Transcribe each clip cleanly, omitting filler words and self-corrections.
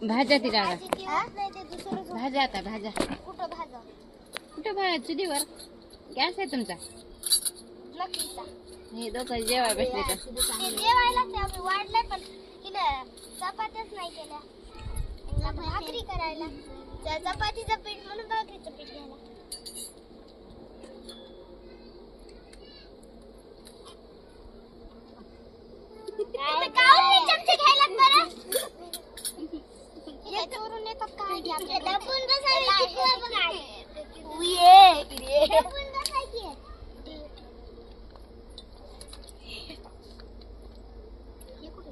भाज्या ती टाका. नाही ते दुसरं भाज्या आता भाज्या. कुठं भाजा कुठं भाज्या चुलीवर? गॅस आहे तुमचा? लकीचा हे दोघं जेवाय बसले तर. ते जेवायला ते आम्ही वाढलंय पण तिनं चपात्याच नाही केल्या. तिला भाकरी करायला त्या चपातीचं पीठ म्हणून भाकरीचं पीठ घ्यायला. तुम्ही काहून चमचे घ्यायला बरं? हे चोरून येतात काय की आपल्या डबून बसायला शिकवा बघा. डबून बसायची आहे. हे कुठे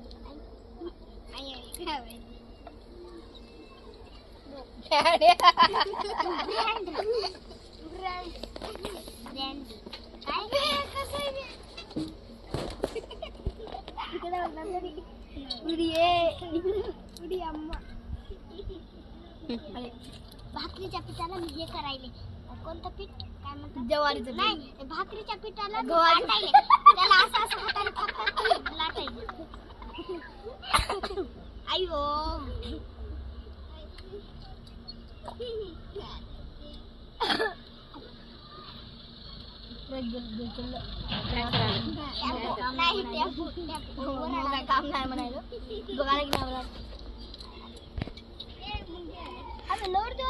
आई काय भाकरीच्या पिठाला मी हे करायले कोणतं पीठ काय म्हणतात ज्वारीचं नाही भाकरीच्या पिठाला लाटायले त्याला असं असं हाताने फक्त लाटायले आयो काम नाही म्हणायला बघायला की नाही